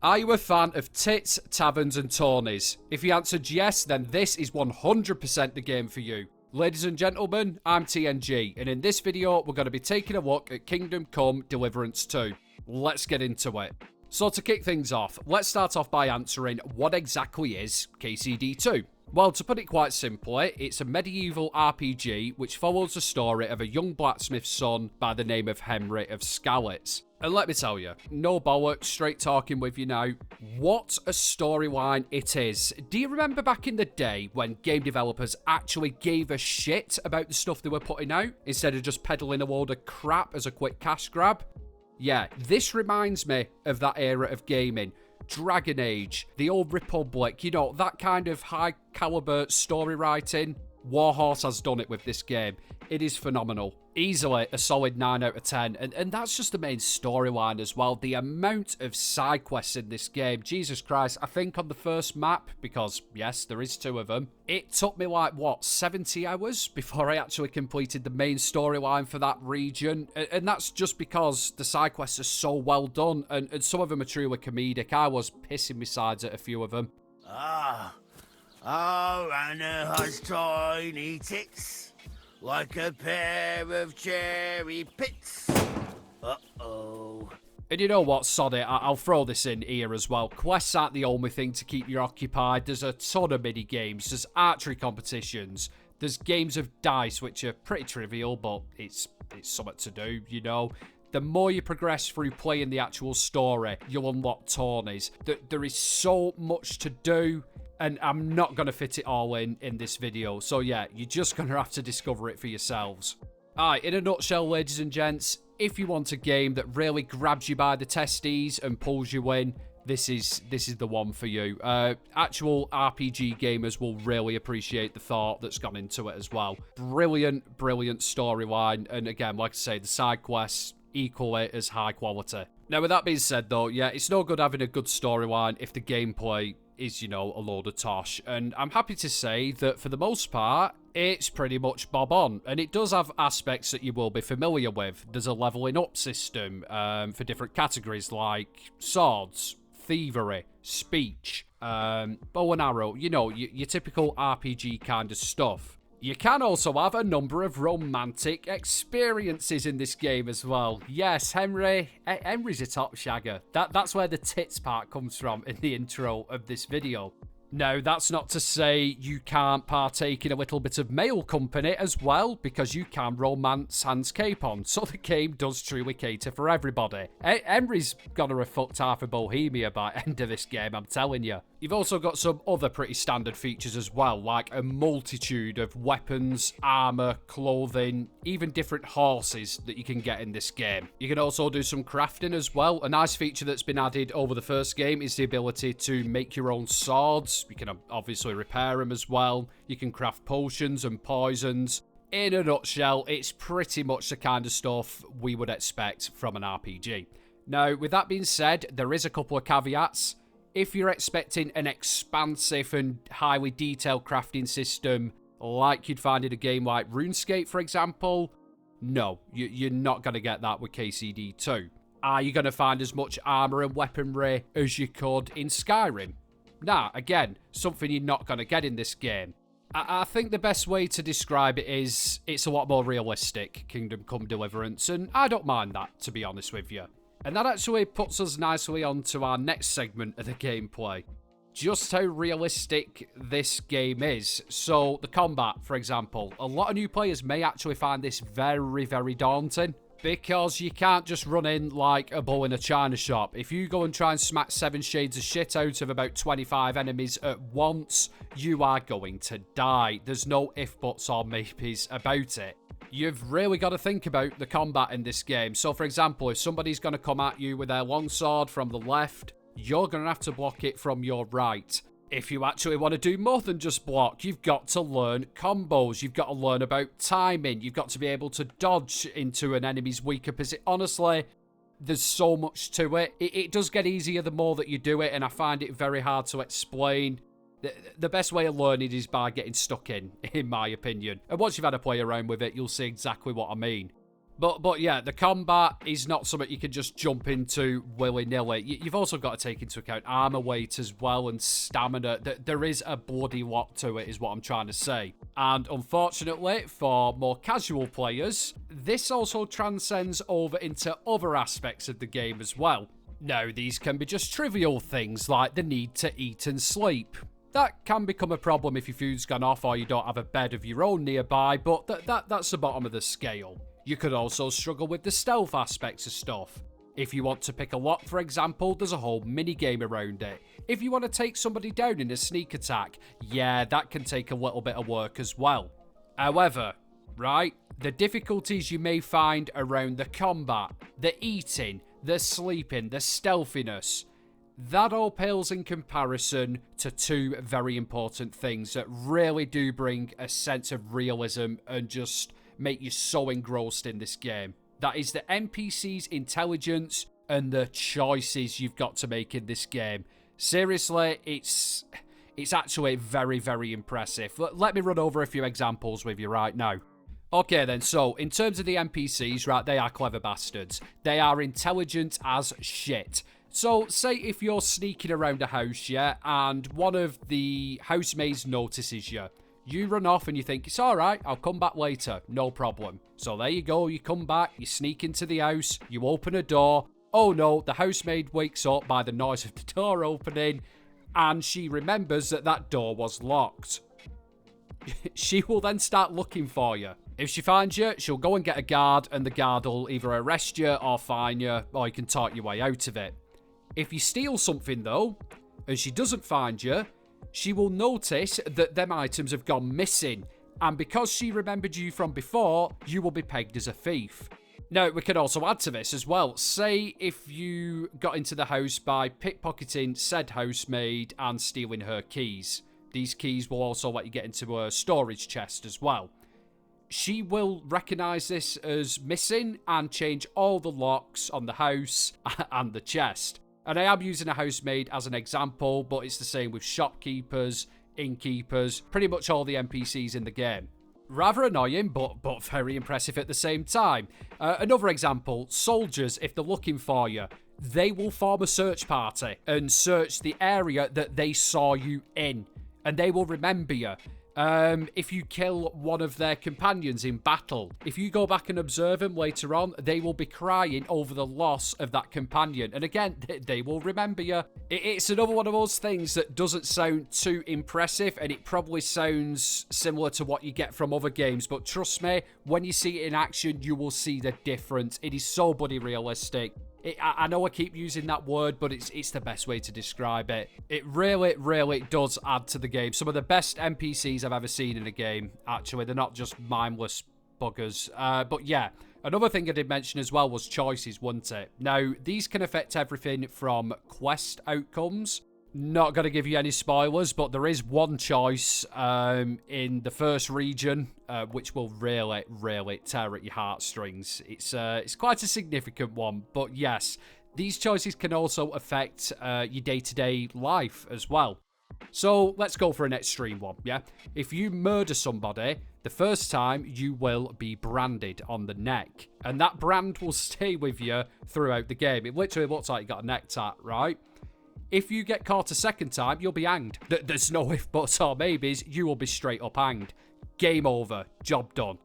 Are you a fan of tits, taverns and tourneys? If you answered yes, then this is 100% the game for you. Ladies and gentlemen, I'm TNG, and in this video, we're going to be taking a look at Kingdom Come Deliverance 2. Let's get into it. So to kick things off, let's start off by answering what exactly is KCD2? Well, to put it quite simply, it's a medieval RPG which follows the story of a young blacksmith's son by the name of Henry of Skalitz. And let me tell you, no bollocks, straight talking with you now, what a storyline it is. Do you remember back in the day when game developers actually gave a shit about the stuff they were putting out, instead of just peddling a load of crap as a quick cash grab? Yeah, this reminds me of that era of gaming. Dragon Age, the Old Republic, you know, that kind of high caliber story writing. Warhorse has done it with this game. It is phenomenal. Easily a solid 9 out of 10. And that's just the main storyline as well. The amount of side quests in this game, Jesus Christ, I think on the first map, because yes, there is 2 of them, it took me like, what, 70 hours before I actually completed the main storyline for that region. And that's just because the side quests are so well done, and some of them are truly comedic. I was pissing my sides at a few of them. Anna has tiny tits, like a pair of cherry pits. Uh-oh. And you know what, sod it, I'll throw this in here as well. Quests aren't the only thing to keep you occupied. There's a ton of mini-games, there's archery competitions, there's games of dice, which are pretty trivial, but it's something to do, you know. The more you progress through playing the actual story, you'll unlock tourneys. There is so much to do, and I'm not going to fit it all in this video. So yeah, you're just going to have to discover it for yourselves. Alright, in a nutshell, ladies and gents, if you want a game that really grabs you by the testes and pulls you in, this is the one for you. Actual RPG gamers will really appreciate the thought that's gone into it as well. Brilliant storyline, and again, like I say, the side quests equally as high quality. Now, with that being said though, yeah, it's no good having a good storyline if the gameplay is, you know, a load of tosh. And I'm happy to say that for the most part, it's pretty much bob on. And it does have aspects that you will be familiar with. There's a leveling up system for different categories like swords, thievery, speech, bow and arrow, you know, your typical RPG kind of stuff. You can also have a number of romantic experiences in this game as well. Yes, Henry's a top shagger. That's where the tits part comes from in the intro of this video. Now, that's not to say you can't partake in a little bit of male company as well, because you can romance Hans Capon, so the game does truly cater for everybody. Henry's gonna have fucked half of Bohemia by the end of this game, I'm telling you. You've also got some other pretty standard features as well, like a multitude of weapons, armor, clothing, even different horses that you can get in this game. You can also do some crafting as well. A nice feature that's been added over the first game is the ability to make your own swords. You can obviously repair them as well. You can craft potions and poisons. In a nutshell, it's pretty much the kind of stuff we would expect from an RPG. Now, with that being said, there is a couple of caveats. If you're expecting an expansive and highly detailed crafting system like you'd find in a game like RuneScape, for example, no, you're not going to get that with KCD2. Are you going to find as much armor and weaponry as you could in Skyrim? Nah, again, something you're not going to get in this game. I think the best way to describe it is it's a lot more realistic, Kingdom Come Deliverance, and I don't mind that, to be honest with you. And that actually puts us nicely onto our next segment of the gameplay. Just how realistic this game is. So, the combat, for example. A lot of new players may actually find this very daunting, because you can't just run in like a bull in a china shop. If you go and try and smack 7 shades of shit out of about 25 enemies at once, you are going to die. There's no if, buts, or maybes about it. You've really got to think about the combat in this game. So, for example, if somebody's going to come at you with their longsword from the left, you're going to have to block it from your right. If you actually want to do more than just block, you've got to learn combos. You've got to learn about timing. You've got to be able to dodge into an enemy's weaker position. Honestly, there's so much to it. It does get easier the more that you do it, and I find it very hard to explain. The best way of learning is by getting stuck in my opinion. And once you've had a play around with it, you'll see exactly what I mean. But yeah, the combat is not something you can just jump into willy-nilly. You've also got to take into account armor weight as well and stamina. There is a bloody lot to it, is what I'm trying to say. And unfortunately, for more casual players, this also transcends over into other aspects of the game as well. Now, these can be just trivial things like the need to eat and sleep. That can become a problem if your food's gone off or you don't have a bed of your own nearby, but that's the bottom of the scale. You could also struggle with the stealth aspects of stuff. If you want to pick a lock, for example, there's a whole mini-game around it. If you want to take somebody down in a sneak attack, yeah, that can take a little bit of work as well. However, right, the difficulties you may find around the combat, the eating, the sleeping, the stealthiness, that all pales in comparison to two very important things that really do bring a sense of realism and just make you so engrossed in this game. That is the NPC's intelligence and the choices you've got to make in this game. Seriously, it's actually very, very impressive. Let me run over a few examples with you right now. Okay then, so in terms of the NPCs, right, they are clever bastards. They are intelligent as shit. So, say if you're sneaking around a house, yeah, and one of the housemaids notices you. You run off and you think, it's alright, I'll come back later, no problem. So there you go, you come back, you sneak into the house, you open a door. Oh no, the housemaid wakes up by the noise of the door opening, and she remembers that door was locked. She will then start looking for you. If she finds you, she'll go and get a guard, and the guard will either arrest you or fine you, or you can talk your way out of it. If you steal something though, and she doesn't find you, she will notice that them items have gone missing, and because she remembered you from before, you will be pegged as a thief. Now, we can also add to this as well. Say if you got into the house by pickpocketing said housemaid and stealing her keys. These keys will also let you get into a storage chest as well. She will recognise this as missing and change all the locks on the house and the chest. And I am using a housemaid as an example, but it's the same with shopkeepers, innkeepers, pretty much all the NPCs in the game. Rather annoying, but very impressive at the same time. Another example, soldiers, if they're looking for you, they will form a search party and search the area that they saw you in, and they will remember you. If you kill one of their companions in battle, if you go back and observe them later on, they will be crying over the loss of that companion. And again, they will remember you. It's another one of those things that doesn't sound too impressive, and it probably sounds similar to what you get from other games. But trust me, when you see it in action, you will see the difference. It is so bloody realistic. I know I keep using that word, but it's the best way to describe it. It really, really does add to the game. Some of the best NPCs I've ever seen in a game, actually. They're not just mindless buggers. But yeah, another thing I did mention as well was choices, wasn't it? Now, these can affect everything from quest outcomes. Not going to give you any spoilers, but there is one choice in the first region which will really, really tear at your heartstrings. It's quite a significant one, but yes, these choices can also affect your day-to-day life as well. So let's go for an extreme one, yeah? If you murder somebody, the first time you will be branded on the neck, and that brand will stay with you throughout the game. It literally looks like you got a neck tat, right? If you get caught a second time, you'll be hanged. There's no if, buts, or maybes. You will be straight up hanged. Game over. Job done.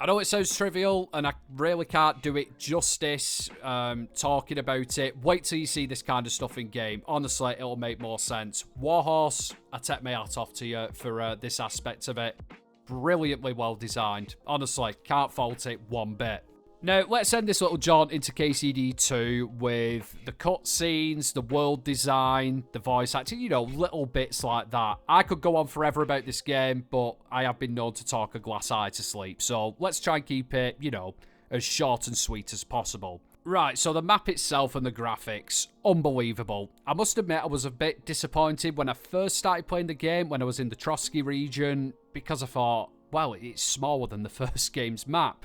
I know it sounds trivial, and I really can't do it justice talking about it. Wait till you see this kind of stuff in game. Honestly, it'll make more sense. Warhorse, I take my hat off to you for this aspect of it. Brilliantly well designed. Honestly, can't fault it one bit. Now, let's end this little jaunt into KCD2 with the cutscenes, the world design, the voice acting, you know, little bits like that. I could go on forever about this game, but I have been known to talk a glass eye to sleep, so let's try and keep it, you know, as short and sweet as possible. Right, so the map itself and the graphics, unbelievable. I must admit I was a bit disappointed when I first started playing the game, when I was in the Trotsky region, because I thought, well, it's smaller than the first game's map.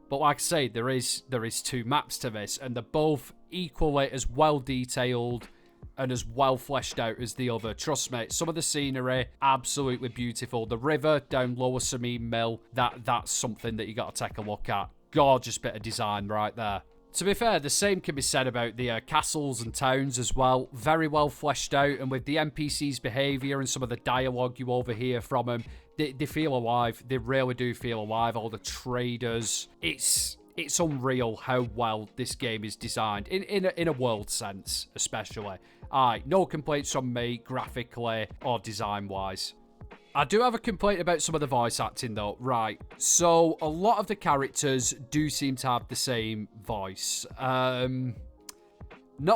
But like I say, there is two maps to this, and they're both equally as well detailed and as well fleshed out as the other. Trust me, some of the scenery, absolutely beautiful. The river down Lower Samine Mill, that's something that you got to take a look at. gorgeous bit of design right there. To be fair, the same can be said about the castles and towns as well. Very well fleshed out, and with the NPC's behaviour and some of the dialogue you overhear from them, they feel alive. They really do feel alive. All the traders. It's unreal how well this game is designed, in a world sense, especially. Aye, no complaints from me, graphically or design-wise. I do have a complaint about some of the voice acting, though. Right, so a lot of the characters do seem to have the same voice. Not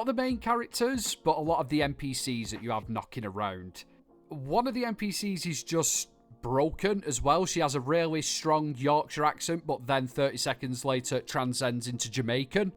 the main characters, but a lot of the NPCs that you have knocking around. One of the NPCs is just broken as well. She has a really strong Yorkshire accent, but then 30 seconds later transcends into Jamaican.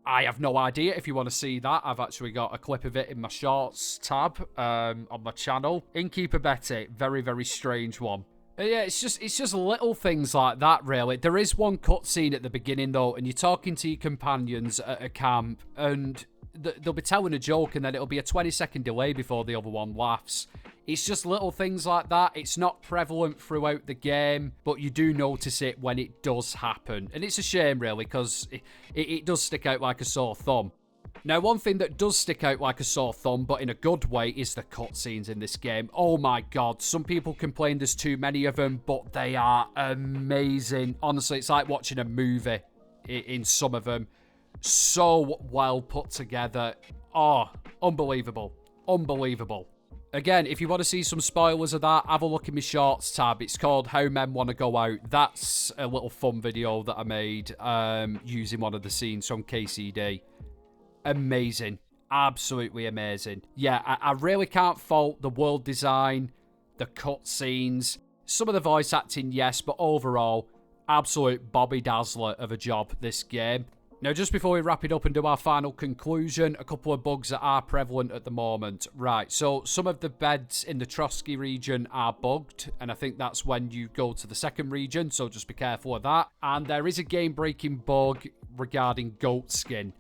I have no idea. If you want to see that, I've actually got a clip of it in my shorts tab on my channel. Innkeeper Betty, very, very strange one. Yeah, it's just little things like that, really. There is one cutscene at the beginning, though, and you're talking to your companions at a camp, and they'll be telling a joke, and then it'll be a 20-second delay before the other one laughs. It's just little things like that. It's not prevalent throughout the game, but you do notice it when it does happen. And it's a shame, really, because it does stick out like a sore thumb. Now, one thing that does stick out like a sore thumb, but in a good way, is the cutscenes in this game. Oh my god, some people complain there's too many of them, but they are amazing. Honestly, it's like watching a movie in some of them. So well put together. Oh, unbelievable. Unbelievable. Again, if you want to see some spoilers of that, have a look in my shorts tab. It's called How Men Want to Go Out. That's a little fun video that I made using one of the scenes from KCD. Amazing. Absolutely amazing. Yeah, I really can't fault the world design, the cutscenes, some of the voice acting, yes, but overall, absolute Bobby Dazzler of a job, this game. Now, just before we wrap it up and do our final conclusion, a couple of bugs that are prevalent at the moment. Right, so some of the beds in the Trotsky region are bugged, and I think that's when you go to the second region, so just be careful of that. And there is a game-breaking bug regarding goat skin.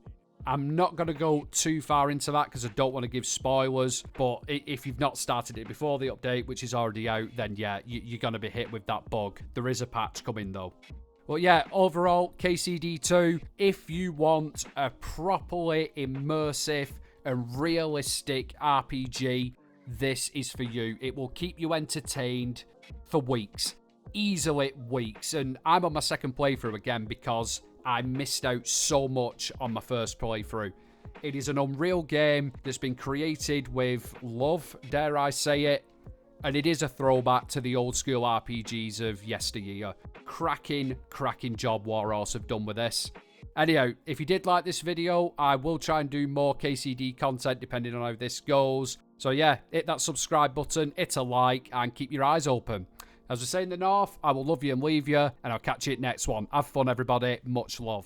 I'm not going to go too far into that because I don't want to give spoilers, but if you've not started it before the update, which is already out, then yeah, you're going to be hit with that bug. There is a patch coming, though. Well, yeah, overall, KCD 2, if you want a properly immersive and realistic RPG, this is for you. It will keep you entertained for weeks. Easily weeks. And I'm on my second playthrough again because I missed out so much on my first playthrough. It is an Unreal game that's been created with love, dare I say it. And it is a throwback to the old school RPGs of yesteryear. Cracking job Warhorse have done with this. Anyhow, if you did like this video, I will try and do more KCD content depending on how this goes. So yeah, hit that subscribe button, hit a like, and keep your eyes open. As we say in the north, I will love you and leave you, and I'll catch you at next one. Have fun, everybody. Much love.